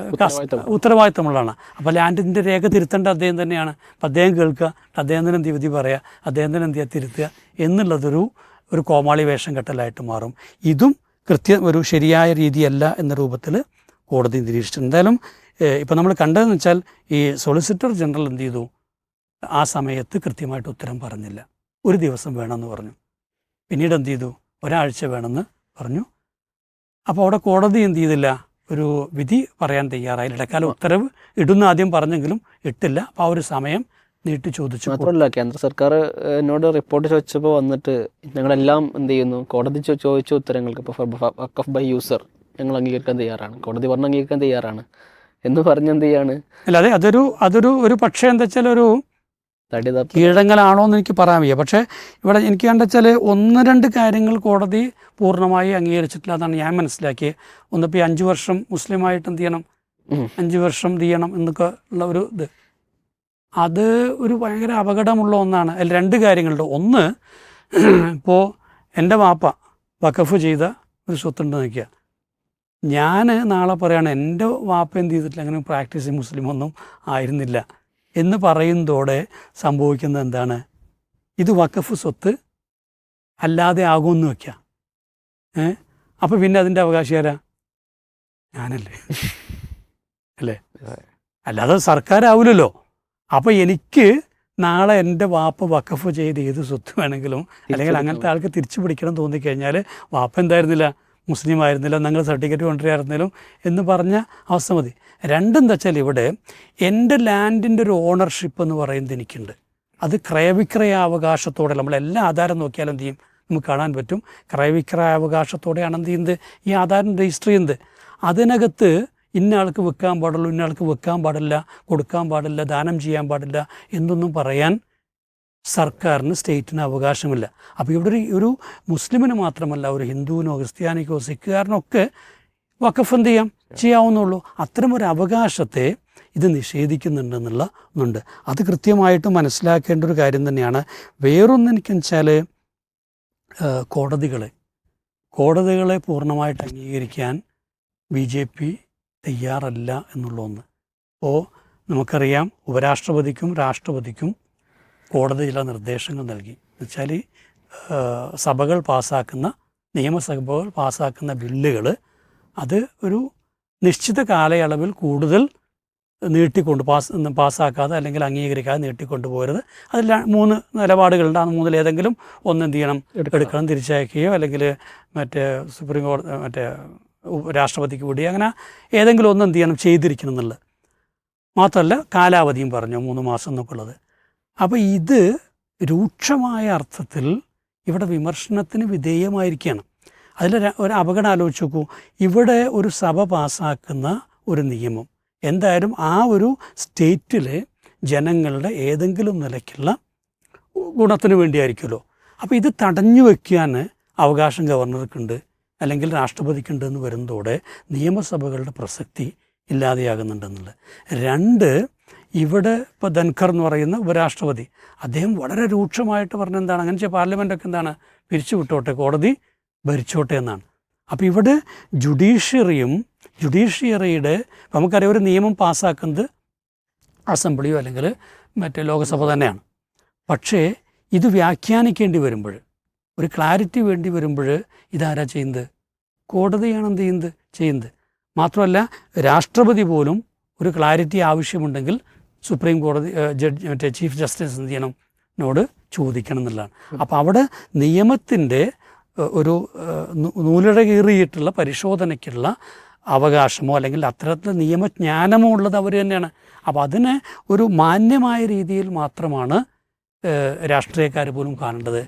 ഉത്തരവാദിത്തമുള്ളതാണ്. അപ്പോൾ ലാൻഡിൻ്റെ രേഖ തിരുത്തേണ്ട അദ്ദേഹം തന്നെയാണ്. അപ്പം അദ്ദേഹം കേൾക്കുക, അദ്ദേഹം തന്നെ എന്ത് വിധി പറയുക, അദ്ദേഹം തന്നെ എന്ത് തിരുത്തുക എന്നുള്ളതൊരു കോമാളി വേഷം കെട്ടലായിട്ട് മാറും. ഇതും ഒരു ശരിയായ രീതിയല്ല എന്ന രൂപത്തിൽ കോടതി നിരീക്ഷിച്ചു. എന്തായാലും ഇപ്പം നമ്മൾ കണ്ടതെന്ന് വെച്ചാൽ ഈ സോളിസിറ്റർ ജനറൽ എന്ത് ചെയ്തു, ആ സമയത്ത് കൃത്യമായിട്ട് ഉത്തരം പറഞ്ഞില്ല. ഒരു ദിവസം വേണമെന്ന് പറഞ്ഞു, പിന്നീട് എന്ത് ചെയ്തു, ഒരാഴ്ച വേണമെന്ന് പറഞ്ഞു. അപ്പോൾ അവിടെ കോടതി എന്ത് ചെയ്തില്ല, ഒരു വിധി പറയാൻ തയ്യാറായില്ല. ഇടക്കാല ഉത്തരവ് ഇടുന്ന ആദ്യം പറഞ്ഞെങ്കിലും ഇട്ടില്ല. അപ്പോൾ ആ ഒരു സമയം നീട്ടി ചോദിച്ചു. മാത്രമല്ല കേന്ദ്ര സർക്കാർ എന്നോട് റിപ്പോർട്ട് ചോദിച്ചപ്പോൾ വന്നിട്ട് ഞങ്ങളെല്ലാം എന്ത് ചെയ്യുന്നു, കോടതി ചോദിച്ച ഉത്തരങ്ങൾക്ക് ഇപ്പോൾ വഖഫ് ബൈ യൂസർ ഞങ്ങൾ അംഗീകരിക്കാൻ തയ്യാറാണ്, കോടതി പറഞ്ഞ് അംഗീകരിക്കാൻ തയ്യാറാണ് എന്ന് പറഞ്ഞെന്ത് ചെയ്യാണ്. അല്ലാതെ അതൊരു പക്ഷേ എന്താ വെച്ചാൽ ഒരു കീഴടങ്ങലാണോ എന്ന് എനിക്ക് പറയാൻ വയ്യ. പക്ഷേ ഇവിടെ എനിക്ക് കണ്ട വെച്ചാൽ 1-2 കാര്യങ്ങൾ കോടതി പൂർണ്ണമായി അംഗീകരിച്ചിട്ടില്ല എന്നാണ് ഞാൻ മനസ്സിലാക്കിയത്. ഒന്നിപ്പോൾ 5 വർഷം മുസ്ലിമായിട്ട് എന്ത് ചെയ്യണം, 5 വർഷം എന്ത് ചെയ്യണം എന്നൊക്കെ ഉള്ള ഒരു ഇത്, അത് ഒരു ഭയങ്കര അപകടമുള്ള ഒന്നാണ്. അതിൽ 2 കാര്യങ്ങളുണ്ട്. ഒന്ന്, ഇപ്പോൾ എൻ്റെ വാപ്പ വഖഫ് ചെയ്ത ഒരു സ്വത്തുണ്ടെന്ന് നിൽക്കുക, ഞാൻ നാളെ പറയുകയാണ് എൻ്റെ വാപ്പ എന്ത് ചെയ്തിട്ടില്ല, അങ്ങനെ പ്രാക്ടീസ് മുസ്ലിമൊന്നും ആയിരുന്നില്ല എന്ന് പറയുന്നതോടെ സംഭവിക്കുന്നത് എന്താണ്, ഇത് വഖഫ് സ്വത്ത് അല്ലാതെ ആകുമെന്ന് വയ്ക്കുക. അപ്പോൾ പിന്നെ അതിൻ്റെ അവകാശി ആരാ, ഞാനല്ലേ, അല്ലേ? അല്ലാതെ സർക്കാരാവില്ലല്ലോ. അപ്പോൾ എനിക്ക് നാളെ എൻ്റെ വാപ്പ വഖഫ് ചെയ്ത് ഏത് സ്വത്ത് വേണമെങ്കിലും അല്ലെങ്കിൽ അങ്ങനത്തെ ആൾക്ക് തിരിച്ചു പിടിക്കണം തോന്നിക്കഴിഞ്ഞാൽ വാപ്പ എന്തായിരുന്നില്ല, മുസ്ലിം ആയിരുന്നില്ല, നിങ്ങൾ സർട്ടിഫിക്കറ്റ് കൊണ്ടുവരായിരുന്നാലും എന്ന് പറഞ്ഞ അവസ്ഥ മതി. രണ്ടെന്താ വെച്ചാൽ ഇവിടെ എൻ്റെ ലാൻഡിൻ്റെ ഒരു ഓണർഷിപ്പ് എന്ന് പറയുന്നത് എനിക്കുണ്ട്. അത് ക്രയവിക്രയാവകാശത്തോടെ നമ്മളെല്ലാ ആധാരം നോക്കിയാലും എന്ത് ചെയ്യും, നമുക്ക് കാണാൻ പറ്റും. ക്രയവിക്രയാവകാശത്തോടെയാണ് എന്ത് ചെയ്യുന്നത്, ഈ ആധാരം രജിസ്റ്റർ ചെയ്യുന്നത്. അതിനകത്ത് ഇന്ന ആൾക്ക് വെക്കാൻ പാടുള്ളൂ, ഇന്ന ആൾക്ക് വെക്കാൻ പാടില്ല, കൊടുക്കാൻ പാടില്ല, ദാനം ചെയ്യാൻ പാടില്ല എന്നൊന്നും പറയാൻ സർക്കാരിന്, സ്റ്റേറ്റിന് അവകാശമില്ല. അപ്പോൾ ഇവിടെ ഒരു മുസ്ലിമിന് മാത്രമല്ല, ഒരു ഹിന്ദുവിനോ ക്രിസ്ത്യാനിക്കോ സിഖുകാരനോ ഒക്കെ വഖഫ് എന്ത് ചെയ്യാവുന്നുള്ളൂ. അത്തരമൊരു അവകാശത്തെ ഇത് നിഷേധിക്കുന്നുണ്ടെന്നുള്ള ഒന്നുണ്ട്. അത് കൃത്യമായിട്ട് മനസ്സിലാക്കേണ്ട ഒരു കാര്യം തന്നെയാണ്. വേറൊന്ന് എനിക്കെന്ന് വെച്ചാൽ കോടതികളെ പൂർണ്ണമായിട്ട് അംഗീകരിക്കാൻ BJP തയ്യാറല്ല എന്നുള്ള ഒന്ന്. അപ്പോൾ നമുക്കറിയാം, ഉപരാഷ്ട്രപതിക്കും രാഷ്ട്രപതിക്കും കോടതി ചില നിർദ്ദേശങ്ങൾ നൽകി. എന്നുവെച്ചാൽ നിയമസഭകൾ പാസ്സാക്കുന്ന ബില്ലുകൾ അത് ഒരു നിശ്ചിത കാലയളവിൽ കൂടുതൽ പാസ്സാക്കാതെ അല്ലെങ്കിൽ അംഗീകരിക്കാതെ നീട്ടിക്കൊണ്ടുപോകരുത്. അതിൽ 3 നിലപാടുകളുണ്ട്. ആ 3-ൽ ഏതെങ്കിലും ഒന്ന് എന്ത് ചെയ്യണം, എടുക്കണം, തിരിച്ചയക്കുകയോ അല്ലെങ്കിൽ സുപ്രീം കോടതി രാഷ്ട്രപതിക്ക് വിടുകയോ, അങ്ങനെ ഏതെങ്കിലും ഒന്ന് എന്ത് ചെയ്യണം, ചെയ്തിരിക്കണം എന്നുള്ളത്. മാത്രമല്ല കാലാവധിയും പറഞ്ഞു 3 മാസം എന്നൊക്കെ ഉള്ളത്. അപ്പോൾ ഇത് രൂക്ഷമായ അർത്ഥത്തിൽ ഇവിടെ വിമർശനത്തിന് വിധേയമായിരിക്കുകയാണ്. അതിൽ ഒരു അപകടം ആലോചിച്ച് നോക്കൂ. ഇവിടെ ഒരു സഭ പാസ്സാക്കുന്ന ഒരു നിയമം എന്തായാലും ആ ഒരു സ്റ്റേറ്റിലെ ജനങ്ങളുടെ ഏതെങ്കിലും നിലയ്ക്കുള്ള ഗുണത്തിന് വേണ്ടിയായിരിക്കുമല്ലോ. അപ്പോൾ ഇത് തടഞ്ഞു വയ്ക്കാൻ അവകാശം ഗവർണർക്കുണ്ട് അല്ലെങ്കിൽ രാഷ്ട്രപതിക്കുണ്ട് എന്ന് വരുന്നതോടെ നിയമസഭകളുടെ പ്രസക്തി ഇല്ലാതെയാകുന്നുണ്ടെന്നുള്ളത്. 2, ഇവിടെ ഇപ്പോൾ ധൻഖർ എന്ന് പറയുന്ന ഉപരാഷ്ട്രപതി, അദ്ദേഹം വളരെ രൂക്ഷമായിട്ട് പറഞ്ഞെന്താണ്, അങ്ങനെ വെച്ചാൽ പാർലമെൻറ്റൊക്കെ എന്താണ്, പിരിച്ചു വിട്ടോട്ടെ, കോടതി ഭരിച്ചോട്ടെ എന്നാണ്. അപ്പോൾ ഇവിടെ ജുഡീഷ്യറിയുടെ നമുക്കറിയാം, ഒരു നിയമം പാസ്സാക്കുന്നത് അസംബ്ലിയോ അല്ലെങ്കിൽ ലോകസഭ തന്നെയാണ്. പക്ഷേ ഇത് വ്യാഖ്യാനിക്കേണ്ടി വരുമ്പോൾ, ഒരു ക്ലാരിറ്റി വേണ്ടി വരുമ്പോൾ ഇതാരാ ചെയ്യുന്നത്? കോടതിയാണ് എന്ത് ചെയ്യുന്നത്. മാത്രമല്ല രാഷ്ട്രപതി പോലും ഒരു ക്ലാരിറ്റി ആവശ്യമുണ്ടെങ്കിൽ സുപ്രീം കോടതി ചീഫ് ജസ്റ്റിസ് എന്ത് ചെയ്യണം, നോട് ചോദിക്കണം എന്നുള്ളതാണ്. അപ്പോൾ അവിടെ നിയമത്തിൻ്റെ ഒരു നൂലിഴകീറിയിട്ടുള്ള പരിശോധനയ്ക്കുള്ള അവകാശമോ അല്ലെങ്കിൽ അത്തരത്തിൽ നിയമജ്ഞാനമോ ഉള്ളത് അവർ തന്നെയാണ്. അപ്പോൾ അതിനെ ഒരു മാന്യമായ രീതിയിൽ മാത്രമാണ് രാഷ്ട്രീയക്കാർ പോലും കാണേണ്ടത്.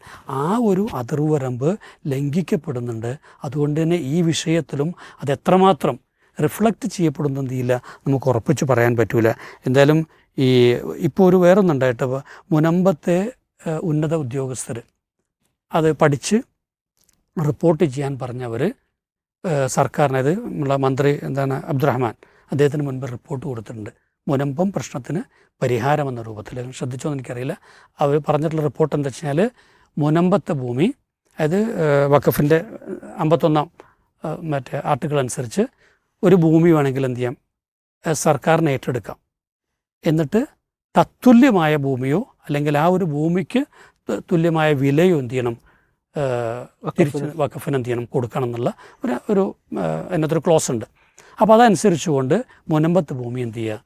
ആ ഒരു അതിർവരമ്പ് ലംഘിക്കപ്പെടുന്നുണ്ട്. അതുകൊണ്ട് തന്നെ ഈ വിഷയത്തിലും അതെത്രമാത്രം റിഫ്ലക്റ്റ് ചെയ്യപ്പെടുന്നതില്ല നമുക്ക് ഉറപ്പിച്ച് പറയാൻ പറ്റൂല. എന്തായാലും ഇപ്പോൾ ഒരു വേറൊന്നുണ്ടായിട്ട്, മുനമ്പത്തെ ഉന്നത ഉദ്യോഗസ്ഥർ അത് പഠിച്ച് റിപ്പോർട്ട് ചെയ്യാൻ പറഞ്ഞവർ സർക്കാരിനത് നമ്മളെ മന്ത്രി അബ്ദുറഹ്മാൻ അദ്ദേഹത്തിന് മുൻപ് റിപ്പോർട്ട് കൊടുത്തിട്ടുണ്ട്. മുനമ്പം പ്രശ്നത്തിന് പരിഹാരം എന്ന രൂപത്തിൽ. ശ്രദ്ധിച്ചോ എന്ന് എനിക്കറിയില്ല. അവർ പറഞ്ഞിട്ടുള്ള റിപ്പോർട്ട് എന്താ വെച്ചാൽ, മുനമ്പത്തെ ഭൂമി, അതായത് വഖഫിൻ്റെ 51-ാം ആർട്ടിക്കിൾ അനുസരിച്ച് ഒരു ഭൂമി വേണമെങ്കിൽ എന്ത് ചെയ്യാം, സർക്കാരിന് ഏറ്റെടുക്കാം. എന്നിട്ട് തത്തുല്യമായ ഭൂമിയോ അല്ലെങ്കിൽ ആ ഒരു ഭൂമിക്ക് തുല്യമായ വിലയോ എന്ത് ചെയ്യണം, വഖഫിന് എന്ത് ചെയ്യണം, കൊടുക്കണം എന്നുള്ള ഒരു അതിനകത്തൊരു ക്ലോസ് ഉണ്ട്. അപ്പോൾ അതനുസരിച്ചുകൊണ്ട് മുനമ്പത്ത് ഭൂമി എന്ത് ചെയ്യുക,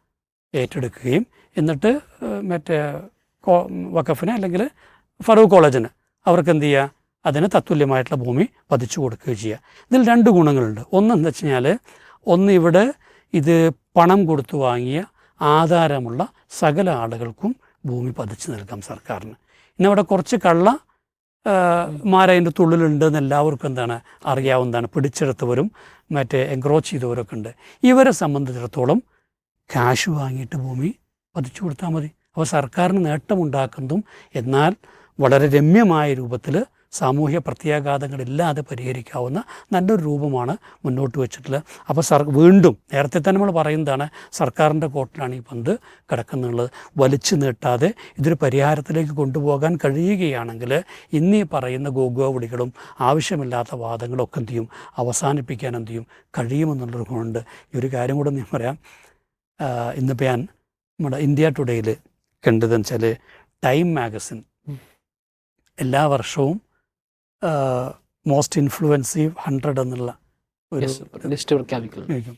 ഏറ്റെടുക്കുകയും എന്നിട്ട് വഖഫിന് അല്ലെങ്കിൽ ഫറൂഖ് കോളേജിന് അവർക്ക് എന്ത് ചെയ്യുക, അതിന് തത്തുല്യമായിട്ടുള്ള ഭൂമി പതിച്ചു കൊടുക്കുകയും ചെയ്യുക. ഇതിൽ 2 ഗുണങ്ങളുണ്ട്. ഒന്നെന്ന് വെച്ച് കഴിഞ്ഞാൽ, ഇവിടെ ഇത് പണം കൊടുത്തു വാങ്ങിയ ആധാരമുള്ള സകല ആളുകൾക്കും ഭൂമി പതിച്ചു നൽകാം സർക്കാരിന്. ഇന്നവിടെ കുറച്ച് മാരതിൻ്റെ തുള്ളിലുണ്ടെന്ന് എല്ലാവർക്കും അറിയാവുന്നതാണ്. പിടിച്ചെടുത്തവരും എൻക്രോച്ച് ചെയ്തവരൊക്കെ ഉണ്ട്. ഇവരെ സംബന്ധിച്ചിടത്തോളം കാശ് വാങ്ങിയിട്ട് ഭൂമി പതിച്ചു കൊടുത്താൽ മതി. അപ്പോൾ സർക്കാരിന് നേട്ടമുണ്ടാക്കുന്നതും എന്നാൽ വളരെ രമ്യമായ രൂപത്തിൽ സാമൂഹ്യ പ്രത്യാഘാതങ്ങളില്ലാതെ പരിഹരിക്കാവുന്ന നല്ലൊരു രൂപമാണ് മുന്നോട്ട് വെച്ചിട്ടുള്ളത്. അപ്പോൾ വീണ്ടും നേരത്തെ തന്നെ നമ്മൾ പറയുന്നതാണ്, സർക്കാരിൻ്റെ കോർട്ടിലാണ് ഈ പന്ത് കിടക്കുന്നുള്ളത്. വലിച്ചു നീട്ടാതെ ഇതൊരു പരിഹാരത്തിലേക്ക് കൊണ്ടുപോകാൻ കഴിയുകയാണെങ്കിൽ ഇന്നീ പറയുന്ന ഗോഗോവിളികളും ആവശ്യമില്ലാത്ത വാദങ്ങളും ഒക്കെ എന്ത് ചെയ്യും, അവസാനിപ്പിക്കാൻ എന്ത് ചെയ്യും, കഴിയുമെന്നുള്ളൊരു ഗുണമുണ്ട്. ഈ ഒരു കാര്യം കൂടെ ഞാൻ പറയാം. ഇന്നിപ്പോൾ ഞാൻ നമ്മുടെ ഇന്ത്യ ടുഡേയിൽ കണ്ടതെന്ന് വെച്ചാൽ, ടൈം മാഗസിൻ എല്ലാ വർഷവും മോസ്റ്റ് ഇൻഫ്ലുവൻസീവ് 100 എന്നുള്ള ഒരു ലിസ്റ്റ് പ്രഖ്യാപിക്കും.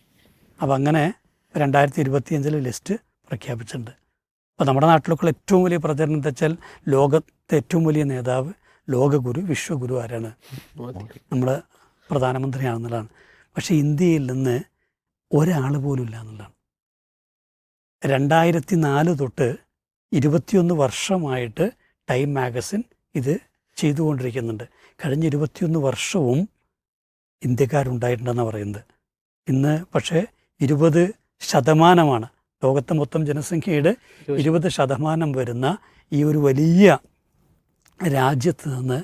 അപ്പോൾ അങ്ങനെ 2025 ലിസ്റ്റ് പ്രഖ്യാപിച്ചിട്ടുണ്ട്. അപ്പോൾ നമ്മുടെ നാട്ടിലൊക്കെ ഏറ്റവും വലിയ പ്രചരണം എന്താ വെച്ചാൽ, ലോകത്തെ ഏറ്റവും വലിയ നേതാവ്, ലോകഗുരു, വിശ്വഗുരു ആരാണ്? നമ്മുടെ പ്രധാനമന്ത്രിയാണെന്നുള്ളതാണ്. പക്ഷേ ഇന്ത്യയിൽ നിന്ന് ഒരാൾ പോലും ഇല്ല എന്നുള്ളതാണ്. 2004 തൊട്ട് 21 വർഷമായിട്ട് ടൈം മാഗസിൻ ഇത് ചെയ്തുകൊണ്ടിരിക്കുന്നുണ്ട്. കഴിഞ്ഞ 21 വർഷവും ഇന്ത്യക്കാരുണ്ടായിട്ടുണ്ടെന്ന് പറയുന്നത്. ഇന്ന് പക്ഷേ 20% ലോകത്തെ മൊത്തം ജനസംഖ്യയുടെ 20% വരുന്ന ഈ ഒരു വലിയ രാജ്യത്ത് നിന്ന്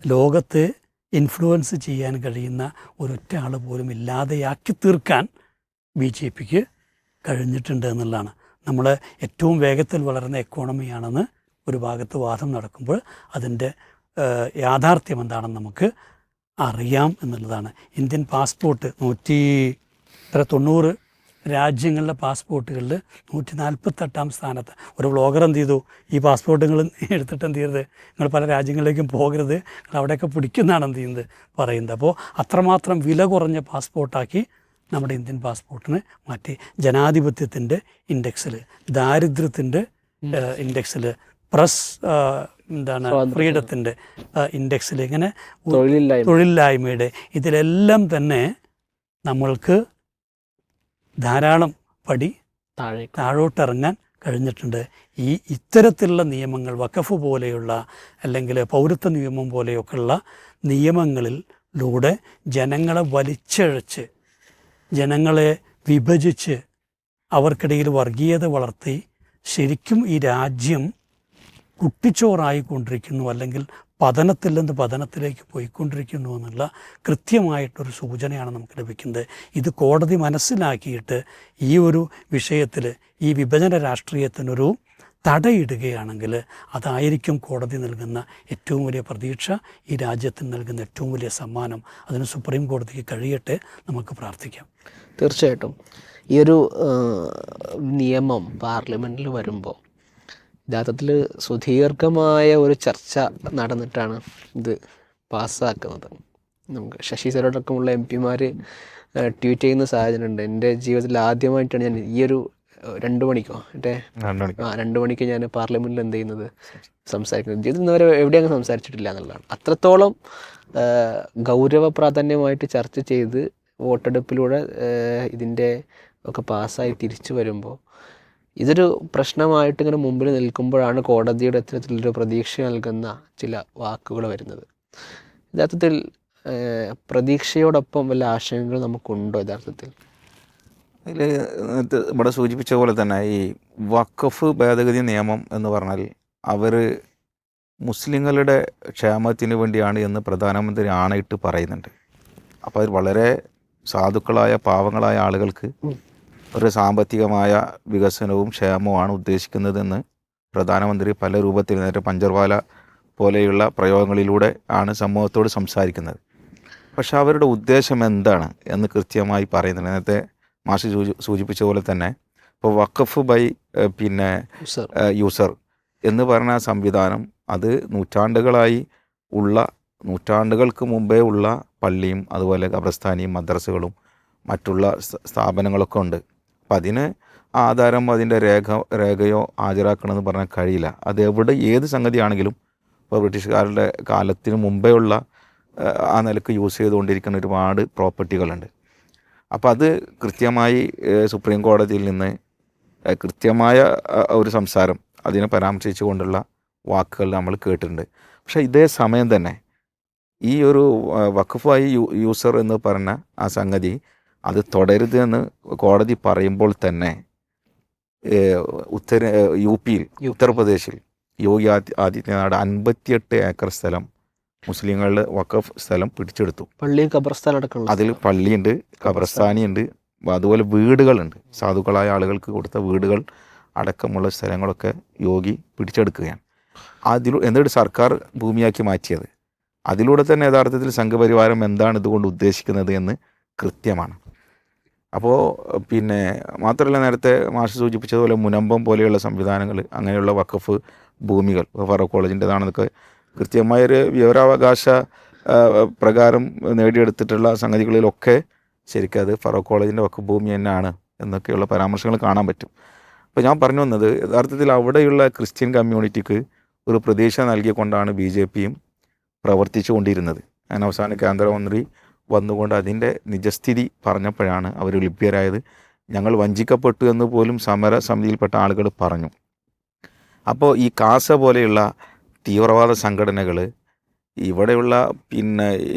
ലോകത്തെ ഇൻഫ്ലുവൻസ് ചെയ്യാൻ കഴിയുന്ന ഒരൊറ്റ ആൾ പോലും ഇല്ലാതെയാക്കി തീർക്കാൻ BJPക്ക് കഴിഞ്ഞിട്ടുണ്ട് എന്നുള്ളതാണ്. നമ്മളെ ഏറ്റവും വേഗത്തിൽ വളരുന്ന എക്കോണമിയാണെന്ന് ഒരു ഭാഗത്ത് വാദം നടക്കുമ്പോൾ അതിൻ്റെ യാഥാർത്ഥ്യം എന്താണെന്ന് നമുക്ക് അറിയാം എന്നുള്ളതാണ്. ഇന്ത്യൻ പാസ്പോർട്ട് 190 രാജ്യങ്ങളിലെ പാസ്പോർട്ടുകളിൽ 148 സ്ഥാനത്ത്. ഒരു വ്ളോഗർ എന്ത് ചെയ്തു, ഈ പാസ്പോർട്ടുകൾ എടുത്തിട്ട് എന്ത് ചെയ്യരുത്, നിങ്ങൾ പല രാജ്യങ്ങളിലേക്കും പോകരുത്, നിങ്ങൾ അവിടെയൊക്കെ പിടിക്കുന്നതാണ് എന്ത് ചെയ്യുന്നത് പറയുന്നത്. അപ്പോൾ അത്രമാത്രം വില കുറഞ്ഞ പാസ്പോർട്ടാക്കി നമ്മുടെ ഇന്ത്യൻ പാസ്പോർട്ടിനെ മാറ്റി. ജനാധിപത്യത്തിൻ്റെ ഇൻഡെക്സിൽ, ദാരിദ്ര്യത്തിൻ്റെ ഇൻഡെക്സിൽ, പ്രസ് ഫ്രീഡത്തിൻ്റെ ഇൻഡെക്സിൽ, ഇങ്ങനെ തൊഴിലില്ലായ്മയുടെ ഇതിലെല്ലാം തന്നെ നമ്മൾക്ക് ധാരാളം പടി താഴോട്ടിറങ്ങാൻ കഴിഞ്ഞിട്ടുണ്ട്. ഇത്തരത്തിലുള്ള നിയമങ്ങൾ, വഖഫ് പോലെയുള്ള അല്ലെങ്കിൽ പൗരത്വ നിയമം പോലെയൊക്കെയുള്ള നിയമങ്ങളിലൂടെ ജനങ്ങളെ വലിച്ചഴച്ച്, ജനങ്ങളെ വിഭജിച്ച്, അവർക്കിടയിൽ വർഗീയത വളർത്തി ശരിക്കും ഈ രാജ്യം കുട്ടിച്ചോറായിക്കൊണ്ടിരിക്കുന്നു, അല്ലെങ്കിൽ പതനത്തിൽ നിന്ന് പതനത്തിലേക്ക് പോയിക്കൊണ്ടിരിക്കുന്നു എന്നുള്ള കൃത്യമായിട്ടൊരു സൂചനയാണ് നമുക്ക് ലഭിക്കുന്നത്. ഇത് കോടതി മനസ്സിലാക്കിയിട്ട് ഈ ഒരു വിഷയത്തിൽ ഈ വിഭജന രാഷ്ട്രീയത്തിനൊരു തടയിടുകയാണെങ്കിൽ അതായിരിക്കും കോടതി നൽകുന്ന ഏറ്റവും വലിയ പ്രതീക്ഷ, ഈ രാജ്യത്തിന് നൽകുന്ന ഏറ്റവും വലിയ സമ്മാനം. അതിന് സുപ്രീം കോടതിക്ക് കഴിയട്ടെ, നമുക്ക് പ്രാർത്ഥിക്കാം. തീർച്ചയായിട്ടും ഈ ഒരു നിയമം പാർലമെൻറ്റിൽ വരുമ്പോൾ യഥാർത്ഥത്തിൽ സുദീർഘമായ ഒരു ചർച്ച നടന്നിട്ടാണ് ഇത് പാസ്സാക്കുന്നത്. നമുക്ക് ശശി തരൂരടക്കമുള്ള MP-മാർ ട്വീറ്റ് ചെയ്യുന്ന സാഹചര്യമുണ്ട്. എൻ്റെ ജീവിതത്തിൽ ആദ്യമായിട്ടാണ് ഞാൻ ഈ ഒരു 2 മണിക്കോ 2 മണിക്ക് ഞാൻ പാർലമെൻറ്റിൽ എന്ത് ചെയ്യുന്നത്, സംസാരിക്കുന്നത്. ജീവിതത്തിൽ നിന്ന് വരെ എവിടെയും സംസാരിച്ചിട്ടില്ല എന്നുള്ളതാണ്. അത്രത്തോളം ഗൗരവ പ്രാധാന്യമായിട്ട് ചർച്ച ചെയ്ത് വോട്ടെടുപ്പിലൂടെ ഇതിൻ്റെ ഒക്കെ പാസ്സായി തിരിച്ചു വരുമ്പോൾ ഇതൊരു പ്രശ്നമായിട്ട് ഇങ്ങനെ മുമ്പിൽ നിൽക്കുമ്പോഴാണ് കോടതിയുടെ ഇത്തരത്തിലൊരു പ്രതീക്ഷ നൽകുന്ന ചില വാക്കുകൾ വരുന്നത്. യഥാർത്ഥത്തിൽ പ്രതീക്ഷയോടൊപ്പം വല്ല ആശയങ്ങൾ നമുക്കുണ്ടോ യഥാർത്ഥത്തിൽ? അതിൽ ഇവിടെ സൂചിപ്പിച്ച പോലെ തന്നെ ഈ വഖഫ് ഭേദഗതി നിയമം എന്ന് പറഞ്ഞാൽ അവർ മുസ്ലിങ്ങളുടെ ക്ഷേമത്തിന് വേണ്ടിയാണ് എന്ന് പ്രധാനമന്ത്രി ആണയിട്ട് പറയുന്നുണ്ട്. അപ്പോൾ അത് വളരെ സാധുക്കളായ പാവങ്ങളായ ആളുകൾക്ക് ഒരു സാമ്പത്തികമായ വികസനവും ക്ഷേമവുമാണ് ഉദ്ദേശിക്കുന്നതെന്ന് പ്രധാനമന്ത്രി പല രൂപത്തിൽ, നേരത്തെ പഞ്ചർവാല പോലെയുള്ള പ്രയോഗങ്ങളിലൂടെ ആണ് സമൂഹത്തോട് സംസാരിക്കുന്നത്. പക്ഷെ അവരുടെ ഉദ്ദേശം എന്താണ് എന്ന് കൃത്യമായി പറയുന്നുണ്ട്. നേരത്തെ മാഷി സൂചിപ്പിച്ച പോലെ തന്നെ ഇപ്പോൾ വഖഫ് ബൈ യൂസർ എന്ന് പറഞ്ഞ സംവിധാനം അത് നൂറ്റാണ്ടുകൾക്ക് മുമ്പേ ഉള്ള പള്ളിയും അതുപോലെ ഖബർസ്ഥാനിയും മദ്രസകളും മറ്റുള്ള സ്ഥാപനങ്ങളൊക്കെ ഉണ്ട്. അപ്പം അതിന് ആധാരം, അതിൻ്റെ രേഖയോ ഹാജരാക്കണമെന്ന് പറഞ്ഞാൽ കഴിയില്ല. അത് ഏത് സംഗതിയാണെങ്കിലും ഇപ്പോൾ ബ്രിട്ടീഷുകാരുടെ കാലത്തിന് മുമ്പേ ഉള്ള ആ നിലക്ക് യൂസ് ചെയ്തുകൊണ്ടിരിക്കുന്ന ഒരുപാട് പ്രോപ്പർട്ടികളുണ്ട്. അപ്പോൾ അത് കൃത്യമായി സുപ്രീം കോടതിയിൽ നിന്ന് കൃത്യമായ ഒരു സംസാരം അതിനെ പരാമർശിച്ചു കൊണ്ടുള്ള വാക്കുകൾ നമ്മൾ കേട്ടിട്ടുണ്ട്. പക്ഷേ ഇതേ സമയം തന്നെ ഈ ഒരു വഖഫായി യൂസർ എന്ന് പറഞ്ഞ ആ സംഗതി അത് തുടരുത് എന്ന് കോടതി പറയുമ്പോൾ തന്നെ UP-യിൽ, ഉത്തർപ്രദേശിൽ യോഗി ആദിത്യനാഥ് 58 ഏക്കർ സ്ഥലം മുസ്ലിങ്ങളുടെ വഖഫ് സ്ഥലം പിടിച്ചെടുത്തു. പള്ളിയും ഖബർസ്ഥാൻ അടക്കം, അതിൽ പള്ളിയുണ്ട്, ഖബർസ്ഥാനിയുണ്ട്, അതുപോലെ വീടുകളുണ്ട്. സാധുക്കളായ ആളുകൾക്ക് കൊടുത്ത വീടുകൾ അടക്കമുള്ള സ്ഥലങ്ങളൊക്കെ യോഗി പിടിച്ചെടുക്കുകയാണ്. എന്നിട്ട് സർക്കാർ ഭൂമിയാക്കി മാറ്റിയത്. അതിലൂടെ തന്നെ യഥാർത്ഥത്തിൽ സംഘപരിവാരം എന്താണ് ഇതുകൊണ്ട് ഉദ്ദേശിക്കുന്നത് എന്ന് കൃത്യമാണ്. അപ്പോൾ മാത്രമല്ല, നേരത്തെ മാഷ് സൂചിപ്പിച്ചതുപോലെ മുനമ്പം പോലെയുള്ള സംവിധാനങ്ങൾ, അങ്ങനെയുള്ള വഖഫ് ഭൂമികൾ ഫറൂഖ് കോളേജിൻ്റെതാണെന്നൊക്കെ കൃത്യമായൊരു വിവരാവകാശ പ്രകാരം നേടിയെടുത്തിട്ടുള്ള സംഗതികളിലൊക്കെ ശരിക്കും അത് ഫറൂഖ് കോളേജിൻ്റെ വഖഫ് ഭൂമി തന്നെയാണ് എന്നൊക്കെയുള്ള പരാമർശങ്ങൾ കാണാൻ പറ്റും. അപ്പോൾ ഞാൻ പറഞ്ഞു വന്നത്, യഥാർത്ഥത്തിൽ അവിടെയുള്ള ക്രിസ്ത്യൻ കമ്മ്യൂണിറ്റിക്ക് ഒരു പ്രതീക്ഷ നൽകിക്കൊണ്ടാണ് BJP-യും പ്രവർത്തിച്ചു കൊണ്ടിരുന്നത്. ഞാൻ അവസാന കേന്ദ്രമന്ത്രി വന്നുകൊണ്ട് അതിൻ്റെ നിജസ്ഥിതി പറഞ്ഞപ്പോഴാണ് അവർ ലഭ്യരായത്. ഞങ്ങൾ വഞ്ചിക്കപ്പെട്ടു എന്ന് പോലും സമര സമിതിയിൽപ്പെട്ട ആളുകൾ പറഞ്ഞു. അപ്പോൾ ഈ കാസ പോലെയുള്ള തീവ്രവാദ സംഘടനകൾ ഇവിടെയുള്ള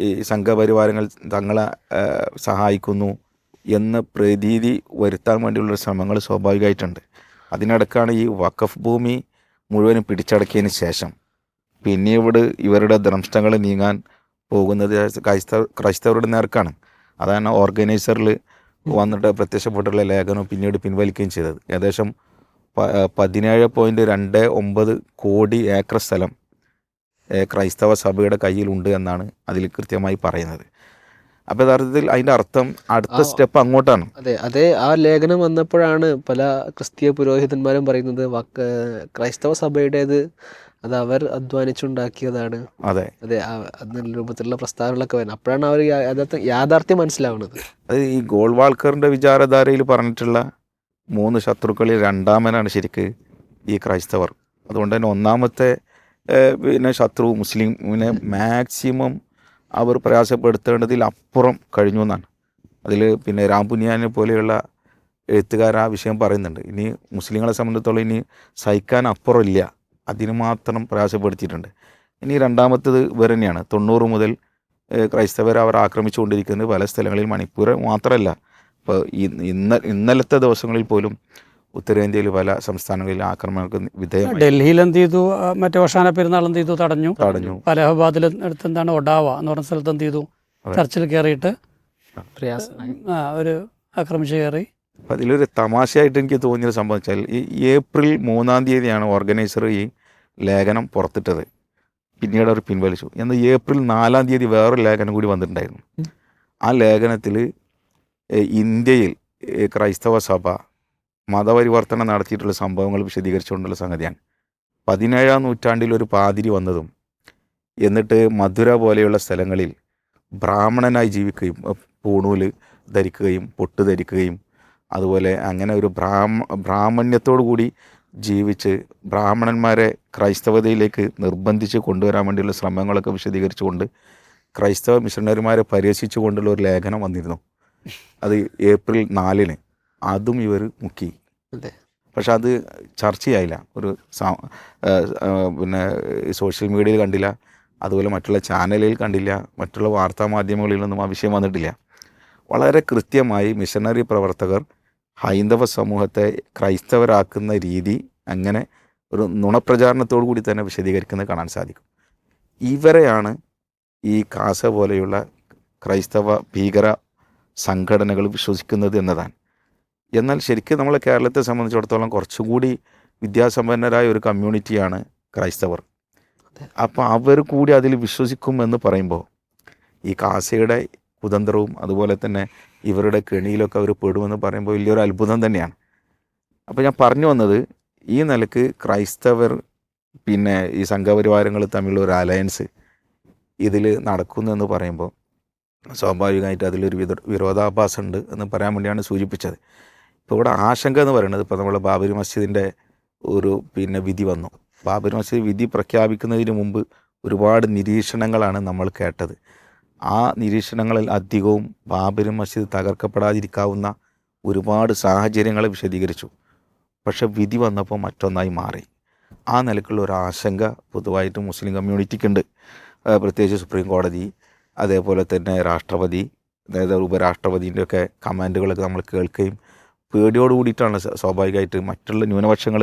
ഈ സംഘപരിവാരങ്ങൾ തങ്ങളെ സഹായിക്കുന്നു എന്ന പ്രതീതി വരുത്താൻ വേണ്ടിയുള്ള ശ്രമങ്ങൾ സ്വാഭാവികമായിട്ടുണ്ട്. അതിനിടക്കാണ് ഈ വഖഫ് ഭൂമി മുഴുവനും പിടിച്ചടക്കിയതിന് ശേഷം പിന്നീട് ഇവരുടെ ദ്രംഷ്ടങ്ങൾ നീങ്ങാൻ പോകുന്നത് ക്രൈസ്തവരുടെ നേർക്കാണ്. അതാണ് ഓർഗനൈസറിൽ വന്നിട്ട് പ്രത്യക്ഷപ്പെട്ടുള്ള ലേഖനം പിന്നീട് പിൻവലിക്കുകയും ചെയ്തത്. ഏകദേശം 17.29 കോടി ഏക്കർ സ്ഥലം ക്രൈസ്തവ സഭയുടെ കയ്യിലുണ്ട് എന്നാണ് അതിൽ കൃത്യമായി പറയുന്നത്. അപ്പോൾ യഥാർത്ഥത്തിൽ അതിൻ്റെ അർത്ഥം അടുത്ത സ്റ്റെപ്പ് അങ്ങോട്ടാണ്. അതെ ആ ലേഖനം വന്നപ്പോഴാണ് പല ക്രിസ്തീയ പുരോഹിതന്മാരും പറയുന്നത് ക്രൈസ്തവ സഭയുടേത് അത് അവർ അധ്വാനിച്ചുണ്ടാക്കിയതാണ്. അതെ നല്ല രൂപത്തിലുള്ള പ്രസ്താവനകളൊക്കെ വരുന്നത് അപ്പോഴാണ് അവർ യാഥാർത്ഥ്യം മനസ്സിലാവുന്നത്. അത് ഈ ഗോൾവാൾക്കറിൻ്റെ വിചാരധാരയിൽ പറഞ്ഞിട്ടുള്ള 3 ശത്രുക്കളിൽ രണ്ടാമനാണ് ശരിക്ക് ഈ ക്രൈസ്തവർ. അതുകൊണ്ട് തന്നെ ഒന്നാമത്തെ പിന്നെ ശത്രു മുസ്ലിമിനെ മാക്സിമം അവർ പ്രയാസപ്പെടുത്തേണ്ടതിൽ അപ്പുറം കഴിഞ്ഞു എന്നാണ്. അതിൽ പിന്നെ രാംപുനിയാനെ പോലെയുള്ള എഴുത്തുകാർ ആ വിഷയം പറയുന്നുണ്ട്. ഇനി മുസ്ലിങ്ങളെ സംബന്ധിച്ചിടത്തോളം ഇനി സഹിക്കാൻ അപ്പുറം ഇല്ല, അതിന് മാത്രം പ്രയാസപ്പെടുത്തിയിട്ടുണ്ട്. ഇനി രണ്ടാമത്തത് ഇവർ തന്നെയാണ്. 90 മുതൽ ക്രൈസ്തവർ അവർ ആക്രമിച്ചുകൊണ്ടിരിക്കുന്നത് പല സ്ഥലങ്ങളിൽ. മണിപ്പൂർ മാത്രമല്ല, ഇപ്പോൾ ഇന്നലത്തെ ദിവസങ്ങളിൽ പോലും ഉത്തരേന്ത്യയിൽ പല സംസ്ഥാനങ്ങളിൽ ആക്രമണങ്ങൾക്ക് വിധേയമായി. ഡൽഹിയിൽ എന്ത് ചെയ്തു, മറ്റേ ഓശാന പെരുന്നാൾ എന്ത് ചെയ്തു, തടഞ്ഞു. അലഹബാദിൽ അടുത്ത് എന്താണ് ഒഡാവ എന്ന് പറഞ്ഞ സ്ഥലത്ത് എന്ത് ചെയ്തു, ചർച്ചിൽ കയറിയിട്ട് ഒരു ആക്രമിച്ച് കയറി. അപ്പം അതിലൊരു തമാശയായിട്ട് എനിക്ക് തോന്നിയത് സംഭവം വെച്ചാൽ ഈ ഏപ്രിൽ 3-ാം തീയതിയാണ് ഓർഗനൈസർ ഈ ലേഖനം പുറത്തിട്ടത്. പിന്നീട് അവർ പിൻവലിച്ചു. എന്നാൽ ഏപ്രിൽ 4-ാം തീയതി വേറൊരു ലേഖനം കൂടി വന്നിട്ടുണ്ടായിരുന്നു. ആ ലേഖനത്തിൽ ഇന്ത്യയിൽ ക്രൈസ്തവ സഭ മതപരിവർത്തനം നടത്തിയിട്ടുള്ള സംഭവങ്ങൾ വിശദീകരിച്ചുകൊണ്ടുള്ള സംഗതിയാണ്. 17-ാം നൂറ്റാണ്ടിൽ ഒരു പാതിരി വന്നതും എന്നിട്ട് മധുര പോലെയുള്ള സ്ഥലങ്ങളിൽ ബ്രാഹ്മണനായി ജീവിക്കുകയും പൂണൂല് ധരിക്കുകയും പൊട്ട് ധരിക്കുകയും അതുപോലെ അങ്ങനെ ഒരു ബ്രാഹ്മണ്യത്തോടു കൂടി ജീവിച്ച് ബ്രാഹ്മണന്മാരെ ക്രൈസ്തവതയിലേക്ക് നിർബന്ധിച്ച് കൊണ്ടുവരാൻ വേണ്ടിയുള്ള ശ്രമങ്ങളൊക്കെ വിശദീകരിച്ചുകൊണ്ട് ക്രൈസ്തവ മിഷണറിമാരെ പരിഹസിച്ചുകൊണ്ടുള്ള ഒരു ലേഖനം വന്നിരുന്നു. അത് ഏപ്രിൽ 4-ന്. അതും ഇവർ മുക്കി. പക്ഷെ അത് ചർച്ചയായില്ല. ഒരു പിന്നെ സോഷ്യൽ മീഡിയയിൽ കണ്ടില്ല, അതുപോലെ മറ്റുള്ള ചാനലിൽ കണ്ടില്ല, മറ്റുള്ള വാർത്താ മാധ്യമങ്ങളിലൊന്നും ആ വിഷയം വന്നിട്ടില്ല. വളരെ കൃത്യമായി മിഷണറി പ്രവർത്തകർ ഹൈന്ദവ സമൂഹത്തെ ക്രൈസ്തവരാക്കുന്ന രീതി അങ്ങനെ ഒരു നുണപ്രചാരണത്തോടു കൂടി തന്നെ വിശദീകരിക്കുന്നത് കാണാൻ സാധിക്കും. ഇവരെയാണ് ഈ കാസ പോലെയുള്ള ക്രൈസ്തവ ഭീകര സംഘടനകൾ വിശ്വസിക്കുന്നത് എന്നതാണ്. എന്നാൽ ശരിക്കും നമ്മളെ കേരളത്തെ സംബന്ധിച്ചിടത്തോളം കുറച്ചുകൂടി വിദ്യാസമ്പന്നരായ ഒരു കമ്മ്യൂണിറ്റിയാണ് ക്രൈസ്തവർ. അപ്പോൾ അവർ കൂടി അതിൽ വിശ്വസിക്കുമെന്ന് പറയുമ്പോൾ ഈ കാസയുടെ കുതന്ത്രവും അതുപോലെ തന്നെ ഇവരുടെ കെണിയിലൊക്കെ അവർ പെടുമെന്ന് പറയുമ്പോൾ വലിയൊരു അത്ഭുതം തന്നെയാണ്. അപ്പോൾ ഞാൻ പറഞ്ഞു വന്നത് ഈ നിലക്ക് ക്രൈസ്തവർ പിന്നെ ഈ സംഘപരിവാരങ്ങൾ തമ്മിലുള്ള ഒരു അലയൻസ് ഇതിൽ നടക്കുന്നു എന്ന് പറയുമ്പോൾ സ്വാഭാവികമായിട്ട് അതിലൊരു വിരോധാഭാസം ഉണ്ട് എന്ന് പറയാൻ വേണ്ടിയാണ് സൂചിപ്പിച്ചത്. ഇപ്പോൾ ഇവിടെ ആശങ്ക എന്ന് പറയുന്നത്, ഇപ്പോൾ നമ്മൾ ബാബരി മസ്ജിദിൻ്റെ ഒരു പിന്നെ വിധി വന്നു. ബാബരി മസ്ജിദ് വിധി പ്രഖ്യാപിക്കുന്നതിന് മുമ്പ് ഒരുപാട് നിരീക്ഷണങ്ങളാണ് നമ്മൾ കേട്ടത്. ആ നിരീക്ഷണങ്ങളിൽ അധികവും ബാബരി മസ്ജിദ് തകർക്കപ്പെടാതിരിക്കാവുന്ന ഒരുപാട് സാഹചര്യങ്ങളെ വിശദീകരിച്ചു. പക്ഷെ വിധി വന്നപ്പോൾ മറ്റൊന്നായി മാറി. ആ നിലക്കുള്ള ഒരു ആശങ്ക പൊതുവായിട്ട് മുസ്ലിം കമ്മ്യൂണിറ്റിക്കുണ്ട്. പ്രത്യേകിച്ച് സുപ്രീം കോടതി, അതേപോലെ തന്നെ രാഷ്ട്രപതി, അതായത് ഉപരാഷ്ട്രപതിൻ്റെയൊക്കെ കമാൻഡുകളൊക്കെ നമ്മൾ കേൾക്കുകയും പേടിയോട് കൂടിയിട്ടാണ് സ്വാഭാവികമായിട്ട് മറ്റുള്ള ന്യൂനപക്ഷങ്ങൾ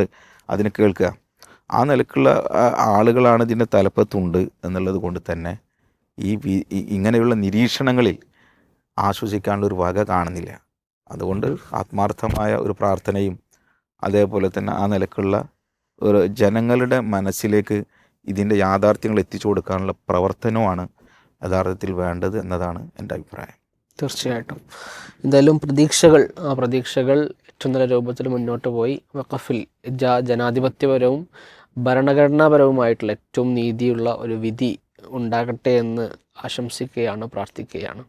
അതിന് കേൾക്കുക. ആ നിലക്കുള്ള ആളുകളാണ് ഇതിൻ്റെ തലപ്പത്തുണ്ട് എന്നുള്ളത് കൊണ്ട് തന്നെ ഇങ്ങനെയുള്ള നിരീക്ഷണങ്ങളിൽ ആശ്വസിക്കാനുള്ളൊരു വക കാണുന്നില്ല. അതുകൊണ്ട് ആത്മാർത്ഥമായ ഒരു പ്രാർത്ഥനയും അതേപോലെ തന്നെ ആ നിലക്കുള്ള ഒരു ജനങ്ങളുടെ മനസ്സിലേക്ക് ഇതിൻ്റെ യാഥാർത്ഥ്യങ്ങൾ എത്തിച്ചു കൊടുക്കാനുള്ള പ്രവർത്തനവുമാണ് യഥാർത്ഥത്തിൽ വേണ്ടത് എന്നതാണ് എൻ്റെ അഭിപ്രായം. തീർച്ചയായിട്ടും. എന്തായാലും ആ പ്രതീക്ഷകൾ ഏറ്റവും നല്ല രൂപത്തിൽ മുന്നോട്ട് പോയി വഖഫിൽ ജനാധിപത്യപരവും ഭരണഘടനാപരവുമായിട്ടുള്ള ഏറ്റവും നീതിയുള്ള ഒരു വിധി ഉണ്ടാകട്ടെ എന്ന് ആശംസിക്കുകയാണ്, പ്രാർത്ഥിക്കുകയാണ്.